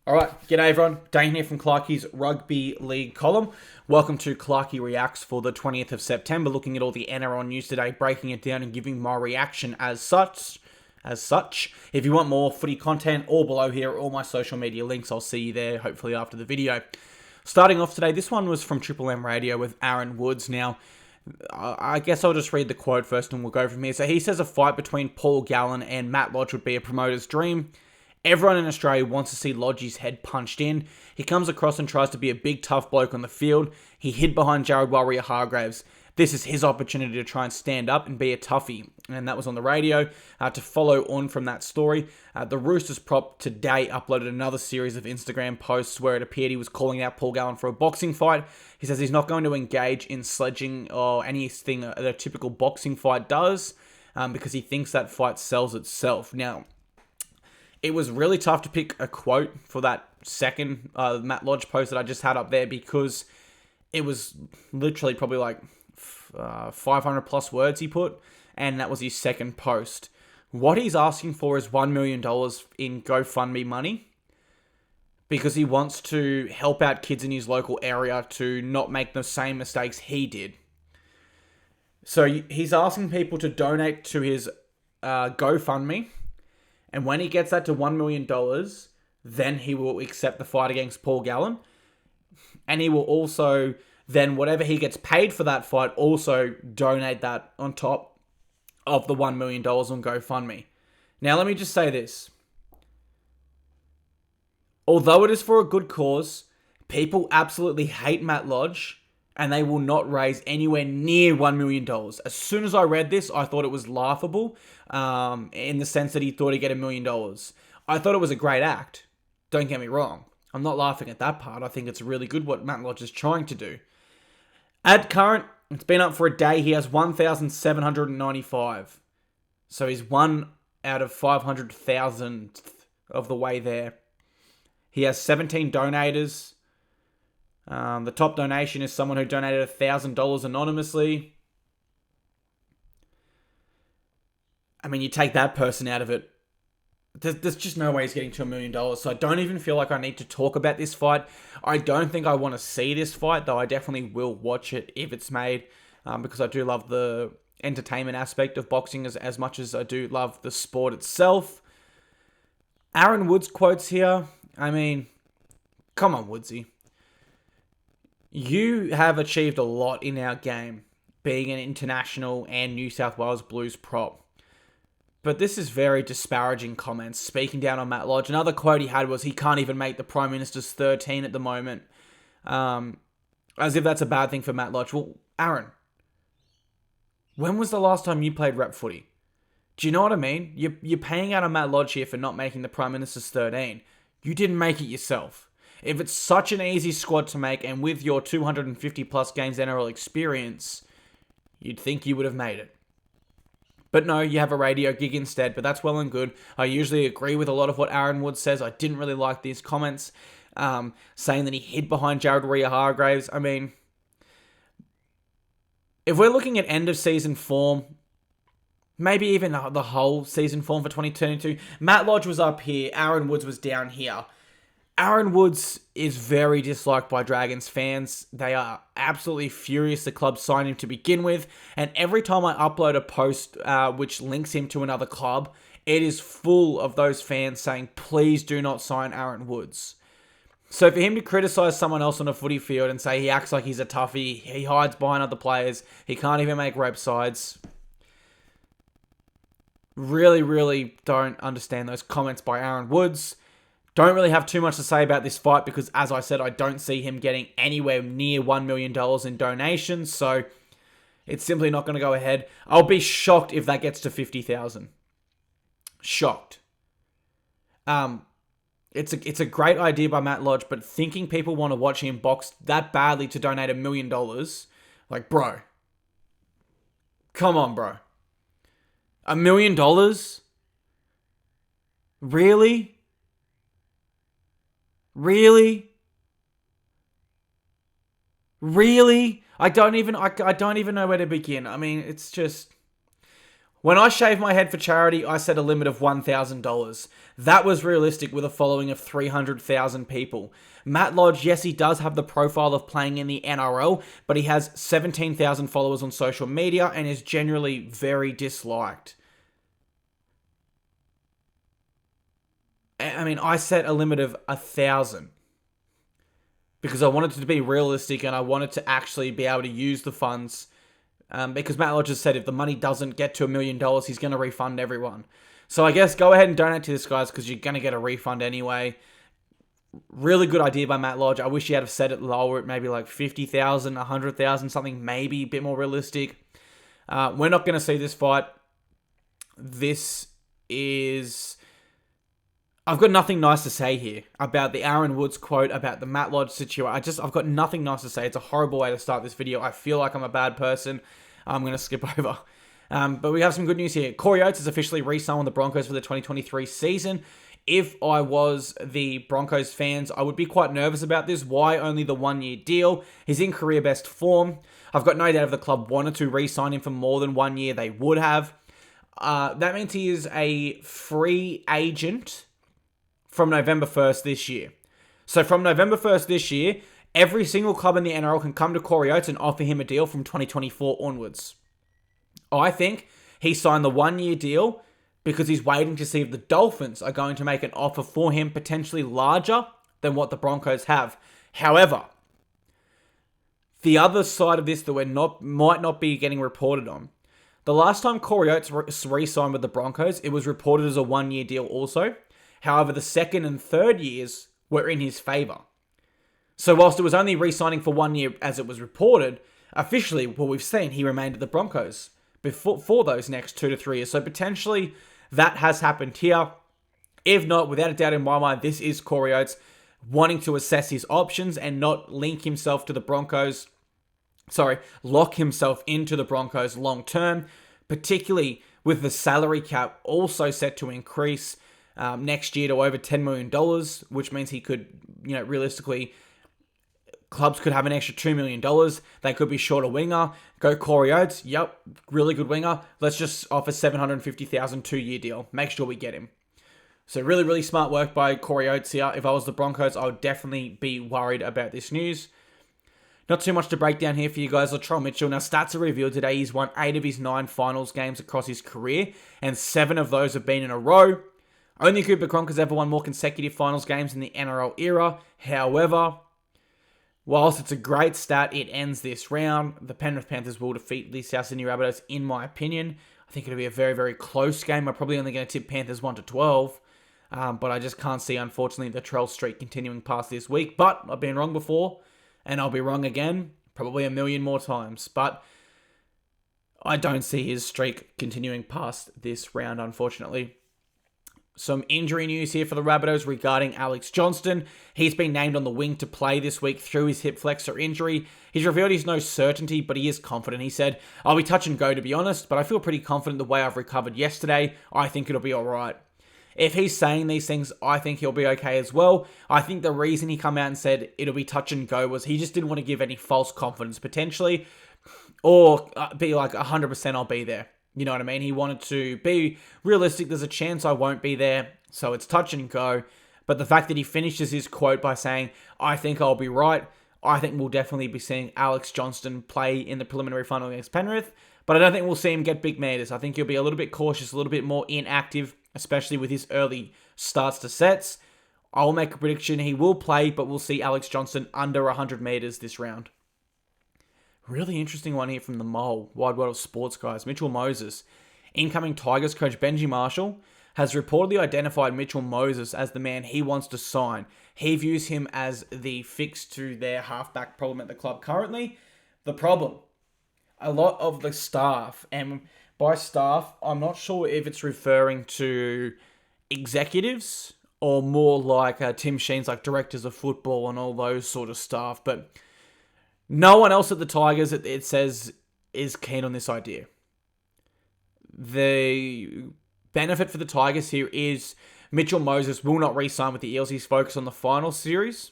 Alright, g'day everyone. Dane here from Clarkey's Rugby League column. Welcome to Clarkey Reacts for the 20th of September, looking at all the NRL news today, breaking it down and giving my reaction as such. If you want more footy content, all below here are all my social media links. I'll see you there, hopefully after the video. Starting off today, this one was from Triple M Radio with Aaron Woods. Now, I guess I'll just read the quote first and we'll go from here. So he says a fight between Paul Gallen and Matt Lodge would be a promoter's dream. Everyone in Australia wants to see Lodgy's head punched in. He comes across and tries to be a big tough bloke on the field. He hid behind Jared Warrior-Hargraves. This is his opportunity to try and stand up and be a toughie. And that was on the radio. To follow on from that story, the Roosters prop today uploaded another series of Instagram posts where it appeared he was calling out Paul Gallen for a boxing fight. He says he's not going to engage in sledging or anything that a typical boxing fight does because he thinks that fight sells itself. Now, it was really tough to pick a quote for that second Matt Lodge post that I just had up there because it was literally probably like 500 plus words he put, and that was his second post. What he's asking for is $1 million in GoFundMe money because he wants to help out kids in his local area to not make the same mistakes he did. So he's asking people to donate to his GoFundMe. And when he gets that to $1 million, then he will accept the fight against Paul Gallen. And he will also, then whatever he gets paid for that fight, also donate that on top of the $1 million on GoFundMe. Now, let me just say this. Although it is for a good cause, people absolutely hate Matt Lodge, and they will not raise anywhere near $1 million. As soon as I read this, I thought it was laughable, in the sense that he thought he'd get $1 million. I thought it was a great act. Don't get me wrong. I'm not laughing at that part. I think it's really good what Matt Lodge is trying to do. At current, it's been up for a day. He has 1,795. So he's 1 out of 500,000 of the way there. He has 17 donators. The top donation is someone who donated $1,000 anonymously. I mean, you take that person out of it, there's just no way he's getting to $1 million. So I don't even feel like I need to talk about this fight. I don't think I want to see this fight, though I definitely will watch it if it's made, because I do love the entertainment aspect of boxing as much as I do love the sport itself. Aaron Woods quotes here. I mean, come on, Woodsy. You have achieved a lot in our game, being an international and New South Wales Blues prop. But this is very disparaging comments, speaking down on Matt Lodge. Another quote he had was, he can't even make the Prime Minister's 13 at the moment. As if that's a bad thing for Matt Lodge. Well, Aaron, when was the last time you played rep footy? Do you know what I mean? You're paying out on Matt Lodge here for not making the Prime Minister's 13. You didn't make it yourself. If it's such an easy squad to make, and with your 250 plus games NRL experience, you'd think you would have made it. But no, you have a radio gig instead, but that's well and good. I usually agree with a lot of what Aaron Woods says. I didn't really like these comments, saying that he hid behind Jared Warrior-Hargraves. I mean, if we're looking at end of season form, maybe even the whole season form for 2022, Matt Lodge was up here, Aaron Woods was down here. Aaron Woods is very disliked by Dragons fans. They are absolutely furious the club signed him to begin with. And every time I upload a post which links him to another club, it is full of those fans saying, please do not sign Aaron Woods. So for him to criticize someone else on a footy field and say he acts like he's a toughie, he hides behind other players, he can't even make rep sides, really, really don't understand those comments by Aaron Woods. Don't really have too much to say about this fight because, as I said, I don't see him getting anywhere near $1 million in donations, so it's simply not going to go ahead. I'll be shocked if that gets to 50,000. Shocked. It's a great idea by Matt Lodge, but thinking people want to watch him box that badly to donate $1 million, like, bro. Come on, bro. $1 million? Really? Really? Really? I don't even know where to begin. I mean, it's just, When I shaved my head for charity, I set a limit of $1,000. That was realistic with a following of 300,000 people. Matt Lodge, yes, he does have the profile of playing in the NRL, but he has 17,000 followers on social media and is generally very disliked. I mean, I set a limit of 1,000 because I wanted to be realistic and I wanted to actually be able to use the funds. Because Matt Lodge has said if the money doesn't get to $1 million, he's going to refund everyone. So I guess go ahead and donate to this, guys, because you're going to get a refund anyway. Really good idea by Matt Lodge. I wish he had set it lower at maybe like 50,000, 100,000, something maybe a bit more realistic. We're not going to see this fight. This is... I've got nothing nice to say here about the Aaron Woods quote, about the Matt Lodge situation. I've got nothing nice to say. It's a horrible way to start this video. I feel like I'm a bad person. I'm going to skip over. But we have some good news here. Corey Oates has officially re-signed with the Broncos for the 2023 season. If I was the Broncos fans, I would be quite nervous about this. Why only the 1-year deal? He's in career best form. I've got no doubt if the club wanted to re-sign him for more than 1 year, they would have. That means he is a free agent from November 1st this year. So from November 1st this year, every single club in the NRL can come to Corey Oates and offer him a deal from 2024 onwards. I think he signed the 1-year deal because he's waiting to see if the Dolphins are going to make an offer for him potentially larger than what the Broncos have. However, the other side of this that might not be getting reported on. The last time Corey Oates re-signed with the Broncos, it was reported as a 1-year deal also. However, the second and third years were in his favour. So whilst it was only re-signing for 1 year as it was reported, officially, what we've seen, he remained at the Broncos for those next 2 to 3 years. So potentially that has happened here. If not, without a doubt in my mind, this is Corey Oates wanting to assess his options and not link himself to the Broncos. Lock himself into the Broncos long term, particularly with the salary cap also set to increase next year to over $10 million, which means he could, realistically, clubs could have an extra $2 million. They could be short a winger. Go Corey Oates. Yep, really good winger. Let's just offer $750,000 2-year deal. Make sure we get him. So really, really smart work by Corey Oates here. If I was the Broncos, I would definitely be worried about this news. Not too much to break down here for you guys. Latrell Mitchell. Now, stats are revealed today. He's won 8 of his 9 finals games across his career, and 7 of those have been in a row. Only Cooper Cronk has ever won more consecutive finals games in the NRL era. However, whilst it's a great stat, it ends this round. The Penrith Panthers will defeat the South Sydney Rabbitohs, in my opinion. I think it'll be a very, very close game. I'm probably only going to tip Panthers 1-12. But I just can't see, unfortunately, the Trell streak continuing past this week. But I've been wrong before, and I'll be wrong again, probably a million more times. But I don't see his streak continuing past this round, unfortunately. Some injury news here for the Rabbitohs regarding Alex Johnston. He's been named on the wing to play this week through his hip flexor injury. He's revealed he's no certainty, but he is confident. He said, "I'll be touch and go, to be honest, but I feel pretty confident the way I've recovered yesterday. I think it'll be alright." If he's saying these things, I think he'll be okay as well. I think the reason he come out and said it'll be touch and go was he just didn't want to give any false confidence, potentially, or be like 100% I'll be there. You know what I mean? He wanted to be realistic. There's a chance I won't be there, so it's touch and go. But the fact that he finishes his quote by saying, "I think I'll be right," I think we'll definitely be seeing Alex Johnston play in the preliminary final against Penrith. But I don't think we'll see him get big meters. I think he'll be a little bit cautious, a little bit more inactive, especially with his early starts to sets. I'll make a prediction. He will play, but we'll see Alex Johnston under 100 meters this round. Really interesting one here from the Mole, Wide World of Sports, guys. Mitchell Moses. Incoming Tigers coach Benji Marshall has reportedly identified Mitchell Moses as the man he wants to sign. He views him as the fix to their halfback problem at the club currently. The problem, a lot of the staff, and by staff, I'm not sure if it's referring to executives or more like Tim Sheen's like directors of football and all those sort of staff, but no one else at the Tigers, it says, is keen on this idea. The benefit for the Tigers here is Mitchell Moses will not re-sign with the Eels. He's focused on the final series.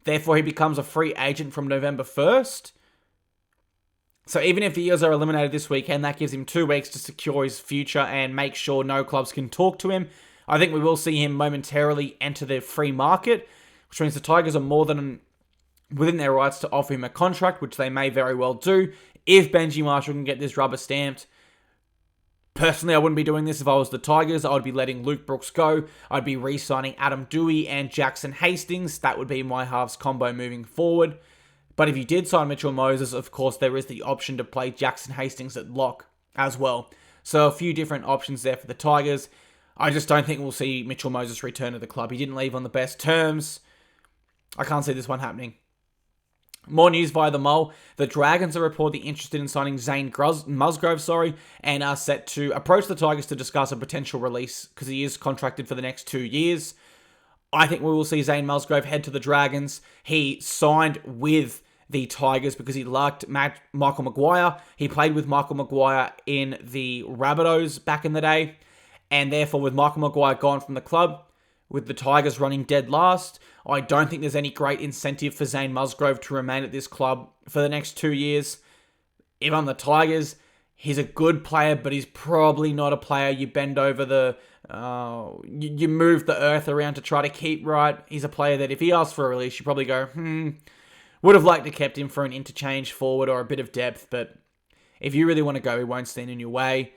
Therefore, he becomes a free agent from November 1st. So even if the Eels are eliminated this weekend, that gives him 2 weeks to secure his future and make sure no clubs can talk to him. I think we will see him momentarily enter the free market, which means the Tigers are more than within their rights to offer him a contract, which they may very well do. If Benji Marshall can get this rubber stamped, personally, I wouldn't be doing this if I was the Tigers. I would be letting Luke Brooks go. I'd be re-signing Adam Dewey and Jackson Hastings. That would be my halves combo moving forward. But if you did sign Mitchell Moses, of course, there is the option to play Jackson Hastings at lock as well. So a few different options there for the Tigers. I just don't think we'll see Mitchell Moses return to the club. He didn't leave on the best terms. I can't see this one happening. More news via the Mole. The Dragons are reportedly interested in signing Zane Musgrove, and are set to approach the Tigers to discuss a potential release because he is contracted for the next 2 years. I think we will see Zane Musgrove head to the Dragons. He signed with the Tigers because he liked Michael Maguire. He played with Michael Maguire in the Rabbitohs back in the day. And therefore, with Michael Maguire gone from the club, with the Tigers running dead last, I don't think there's any great incentive for Zane Musgrove to remain at this club for the next 2 years. If I'm the Tigers, he's a good player, but he's probably not a player you bend over the... you move the earth around to try to keep right. He's a player that if he asks for a release, you probably go, would have liked to kept him for an interchange forward or a bit of depth, but if you really want to go, he won't stand in your way.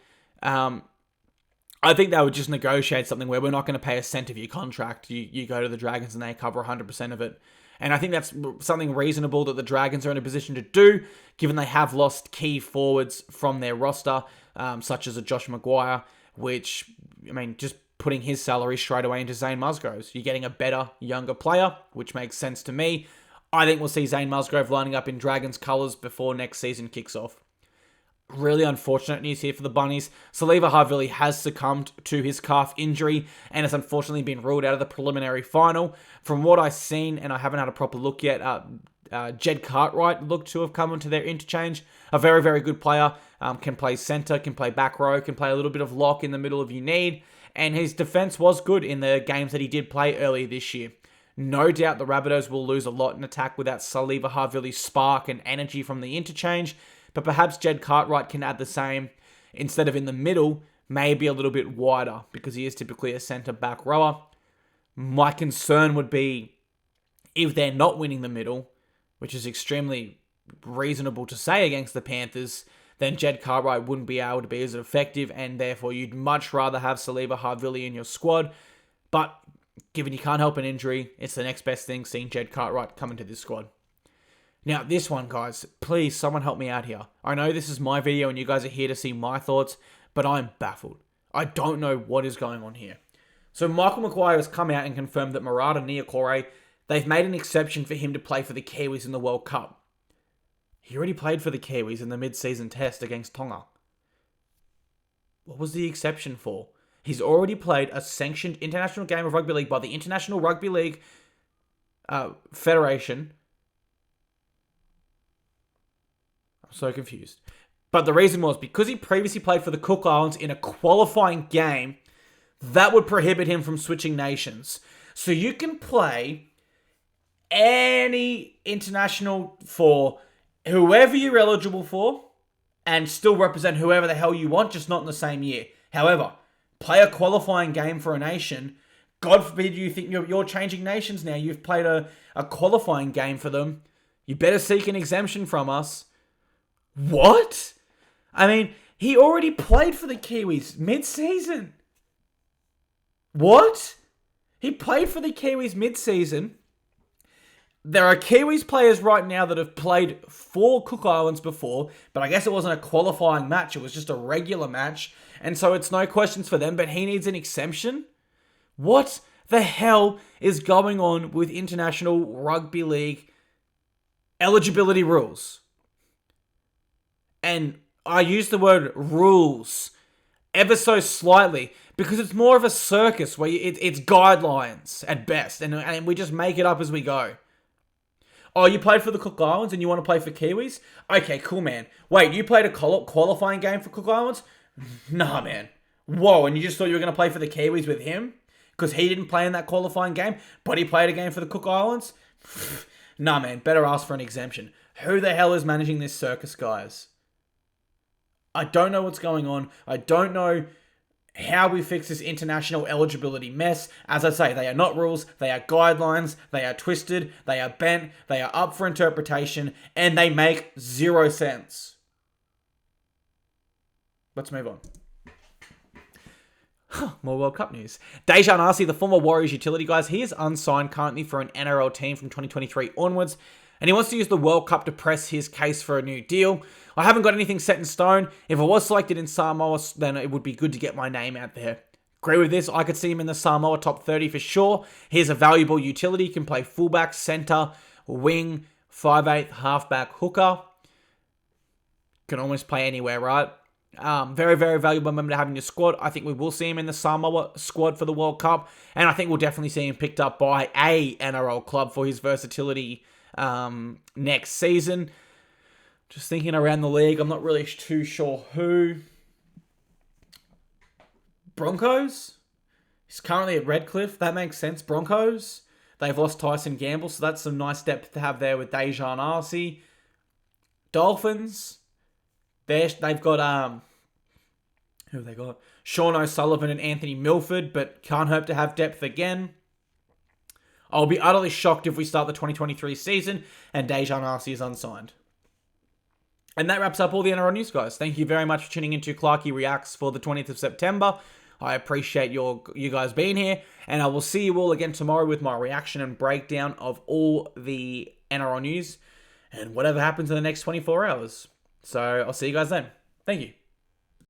I think they would just negotiate something where we're not going to pay a cent of your contract. You go to the Dragons and they cover 100% of it. And I think that's something reasonable that the Dragons are in a position to do, given they have lost key forwards from their roster, such as a Josh Maguire, which, I mean, just putting his salary straight away into Zane Musgrove's. You're getting a better, younger player, which makes sense to me. I think we'll see Zane Musgrove lining up in Dragons colours before next season kicks off. Really unfortunate news here for the Bunnies. Saliva Havili has succumbed to his calf injury and has unfortunately been ruled out of the preliminary final. From what I've seen, and I haven't had a proper look yet, Jed Cartwright looked to have come into their interchange. A very, very good player. Can play centre, can play back row, can play a little bit of lock in the middle if you need. And his defence was good in the games that he did play earlier this year. No doubt the Rabbitohs will lose a lot in attack without Saliva Havili's spark and energy from the interchange. But perhaps Jed Cartwright can add the same. Instead of in the middle, maybe a little bit wider, because he is typically a centre-back rower. My concern would be if they're not winning the middle, which is extremely reasonable to say against the Panthers, then Jed Cartwright wouldn't be able to be as effective, and therefore you'd much rather have Saliva Havili in your squad. But given you can't help an injury, it's the next best thing seeing Jed Cartwright come into this squad. Now, this one, guys, please, someone help me out here. I know this is my video and you guys are here to see my thoughts, but I'm baffled. I don't know what is going on here. So Michael Maguire has come out and confirmed that Marata Niukore, they've made an exception for him to play for the Kiwis in the World Cup. He already played for the Kiwis in the mid-season test against Tonga. What was the exception for? He's already played a sanctioned international game of rugby league by the International Rugby League Federation. I'm so confused. But the reason was because he previously played for the Cook Islands in a qualifying game, that would prohibit him from switching nations. So you can play any international for whoever you're eligible for and still represent whoever the hell you want, just not in the same year. However, play a qualifying game for a nation. God forbid you think you're changing nations now. You've played a qualifying game for them. You better seek an exemption from us. What? I mean, he already played for the Kiwis mid-season. What? He played for the Kiwis mid-season. There are Kiwis players right now that have played for Cook Islands before, but I guess it wasn't a qualifying match. It was just a regular match, and so it's no questions for them, but he needs an exemption? What the hell is going on with International Rugby League eligibility rules? And I use the word rules ever so slightly because it's more of a circus where it's guidelines at best, and we just make it up as we go. Oh, you played for the Cook Islands and you want to play for Kiwis? Okay, cool, man. Wait, you played a qualifying game for Cook Islands? Nah, man. Whoa, and you just thought you were going to play for the Kiwis with him? Because he didn't play in that qualifying game, but he played a game for the Cook Islands? Nah, man. Better ask for an exemption. Who the hell is managing this circus, guys? I don't know what's going on. I don't know how we fix this international eligibility mess. As I say, they are not rules, they are guidelines, they are twisted, they are bent, they are up for interpretation, and they make zero sense. Let's move on. More World Cup news. Dejan Askey, the former Warriors utility guys, he is unsigned currently for an NRL team from 2023 onwards, and he wants to use the World Cup to press his case for a new deal. I haven't got anything set in stone. If I was selected in Samoa, then it would be good to get my name out there. Agree with this. I could see him in the Samoa top 30 for sure. He's a valuable utility. He can play fullback, centre, wing, 5'8", halfback, hooker. Can almost play anywhere, right? Very, very valuable member to have in your squad. I think we will see him in the Samoa squad for the World Cup. And I think we'll definitely see him picked up by a NRL club for his versatility next season. Just thinking around the league, I'm not really too sure who. Broncos? He's currently at Redcliffe. That makes sense. Broncos. They've lost Tyson Gamble, so that's some nice depth to have there with Dejan Askey. Dolphins. They've got, who have they got? Sean O'Sullivan and Anthony Milford, but can't hope to have depth again. I'll be utterly shocked if we start the 2023 season and Dejan Askey is unsigned. And that wraps up all the NRL news, guys. Thank you very much for tuning into Clarkey Reacts for the 20th of September. I appreciate you guys being here, and I will see you all again tomorrow with my reaction and breakdown of all the NRL news and whatever happens in the next 24 hours. So I'll see you guys then. Thank you.